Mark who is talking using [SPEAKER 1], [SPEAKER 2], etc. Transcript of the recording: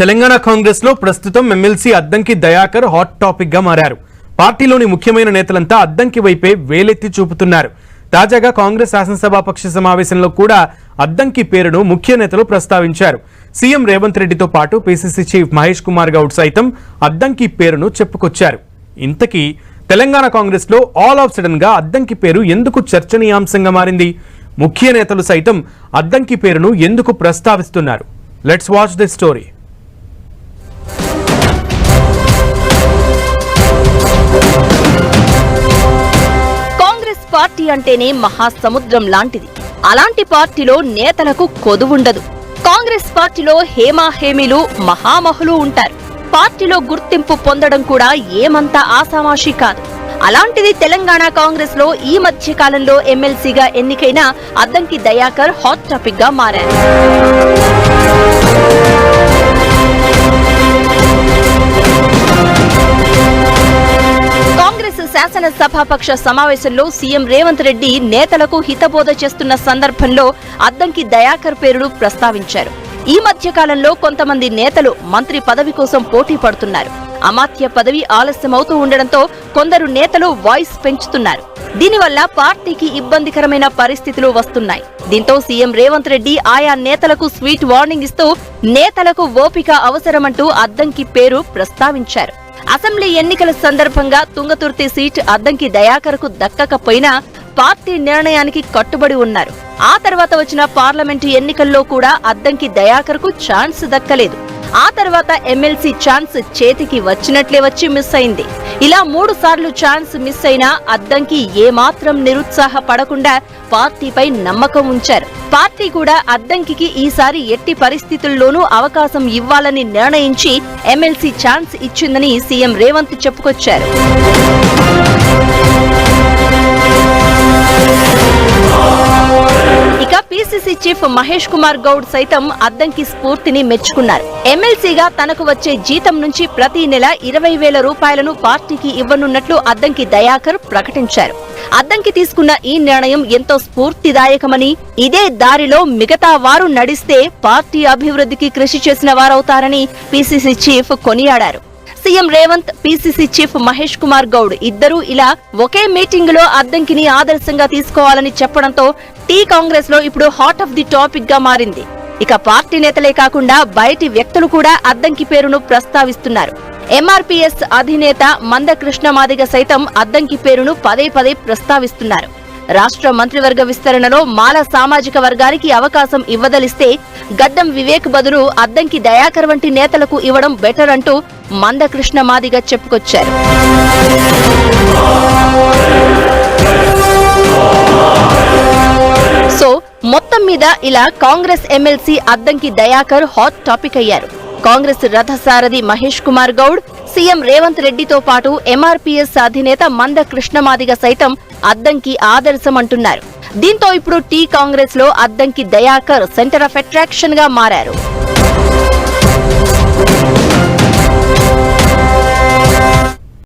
[SPEAKER 1] తెలంగాణ కాంగ్రెస్ లో ప్రస్తుతం MLC Addanki Dayakar hot topic గా మారారు. పార్టీలోని ముఖ్యమైన నేతలంతా అద్దంకి వైపే వేలెత్తి చూపుతున్నారు. తాజాగా కాంగ్రెస్ శాసనసభాపక్ష సమావేశంలో కూడా అద్దంకి పేరును ముఖ్య నేతలు ప్రస్తావించారు. సీఎం రేవంత్ రెడ్డితో పాటు పీసీసీ చీఫ్ మహేష్ కుమార్ గౌడ్ సైతం అద్దంకి పేరును చెప్పుకొచ్చారు. ఇంతకీ తెలంగాణ కాంగ్రెస్ లో ఆల్ ఆఫ్ సడన్ గా అద్దంకి పేరు ఎందుకు చర్చనీయాంశంగా మారింది? ముఖ్య నేతలు సైతం అద్దంకి పేరును ఎందుకు ప్రస్తావిస్తున్నారు? Let's watch this story.
[SPEAKER 2] Congress party అంటేనే మహాసముద్రం లాంటిది. అలాంటి పార్టీలో నేతలకు కొదువుండదు. కాంగ్రెస్ పార్టీలో హేమాహేమీలు మహామహులు ఉంటారు. పార్టీలో గుర్తింపు పొందడం కూడా ఏమంతా ఆసామాషి కాదు. అలాంటిది తెలంగాణ కాంగ్రెస్ లో ఈ మధ్య కాలంలో ఎమ్మెల్సీగా ఎన్నికైన అద్దంకి దయాకర్ హాట్ టాపిక్ గా మారారు. కాంగ్రెస్ శాసనసభాపక్ష సమావేశంలో సీఎం రేవంత్ రెడ్డి నేతలకు హితబోధ చేస్తున్న సందర్భంలో అద్దంకి దయాకర్ పేరును ప్రస్తావించారు. ఈ మధ్య కాలంలో కొంతమంది నేతలు మంత్రి పదవి కోసం పోటీ పడుతున్నారు. అమాత్య పదవి ఆలస్యమవుతూ ఉండడంతో కొందరు నేతలు వాయిస్ పెంచుతున్నారు. దీనివల్ల పార్టీకి ఇబ్బందికరమైన పరిస్థితులు వస్తున్నాయి. దీంతో సీఎం రేవంత్ రెడ్డి ఆయా నేతలకు స్వీట్ వార్నింగ్ ఇస్తూ నేతలకు ఓపిక అవసరమంటూ అద్దంకి పేరు ప్రస్తావించారు. అసెంబ్లీ ఎన్నికల సందర్భంగా తుంగతుర్తి సీట్ అద్దంకి దయాకర్ కు దక్కకపోయినా పార్టీ నిర్ణయానికి కట్టుబడి ఉన్నారు. ఆ తర్వాత వచ్చిన పార్లమెంటు ఎన్నికల్లో కూడా అద్దంకి దయాకర్ కు ఛాన్స్ దక్కలేదు. ఆ తర్వాత ఎమ్మెల్సీ ఛాన్స్ చేతికి వచ్చినట్లే వచ్చి మిస్ అయింది. ఇలా 3 సార్లు ఛాన్స్ మిస్ అయినా అద్దంకి ఏమాత్రం నిరుత్సాహపడకుండా పార్టీపై నమ్మకం ఉంచారు. పార్టీ కూడా అద్దంకి ఈసారి ఎట్టి పరిస్థితుల్లోనూ అవకాశం ఇవ్వాలని నిర్ణయించి ఎమ్మెల్సీ ఛాన్స్ ఇచ్చిందని సీఎం రేవంత్ చెప్పుకొచ్చారు. ఇక పీసీసీ చీఫ్ మహేష్ కుమార్ గౌడ్ సైతం అద్దంకి స్ఫూర్తిని మెచ్చుకున్నారు. ఎమ్మెల్సీగా తనకు వచ్చే జీతం నుంచి ప్రతి నెల 20,000 రూపాయలను పార్టీకి ఇవ్వనున్నట్లు అద్దంకి దయాకర్ ప్రకటించారు. అద్దంకి తీసుకున్న ఈ నిర్ణయం ఎంతో స్ఫూర్తిదాయకమని, ఇదే దారిలో మిగతా వారు నడిస్తే పార్టీ అభివృద్ధికి కృషి చేసిన వారవుతారని పీసీసీ చీఫ్ కొనియాడారు. CM Revanth, PCC chief Mahesh Kumar Goud ఇద్దరూ ఇలా ఒకే మీటింగ్ లో అద్దంకిని ఆదర్శంగా తీసుకోవాలని చెప్పడంతో టీ కాంగ్రెస్ లో ఇప్పుడు హాట్ ఆఫ్ ది టాపిక్ గా మారింది. ఇక పార్టీ నేతలే కాకుండా బయటి వ్యక్తులు కూడా అద్దంకి పేరును ప్రస్తావిస్తున్నారు. ఎంఆర్పీఎస్ అధినేత మందకృష్ణ మాదిగ సైతం అద్దంకి పేరును పదే పదే ప్రస్తావిస్తున్నారు. రాష్ట్ర మంత్రివర్గ విస్తరణలో మాల సామాజిక వర్గానికి అవకాశం ఇవ్వదలిస్తే గడ్డం వివేక్ బదులు అద్దంకి దయాకర్ వంటి నేతలకు ఇవ్వడం బెటర్ అంటూ మందకృష్ణ మాదిగ చెప్పుకొచ్చారు. సో మొత్తం మీద ఇలా Congress MLC Addanki Dayakar hot topic అయ్యారు. కాంగ్రెస్ రథసారథి మహేష్ కుమార్ గౌడ్, సీఎం రేవంత్ రెడ్డితో పాటు ఎంఆర్పీఎస్ అధినేత మందకృష్ణ మాదిగ సైతం అద్దంకి ఆదర్శం అంటున్నారు. దీంతో ఇప్పుడు టీ కాంగ్రెస్ లో Addanki Dayakar centre of attraction గా మారారు.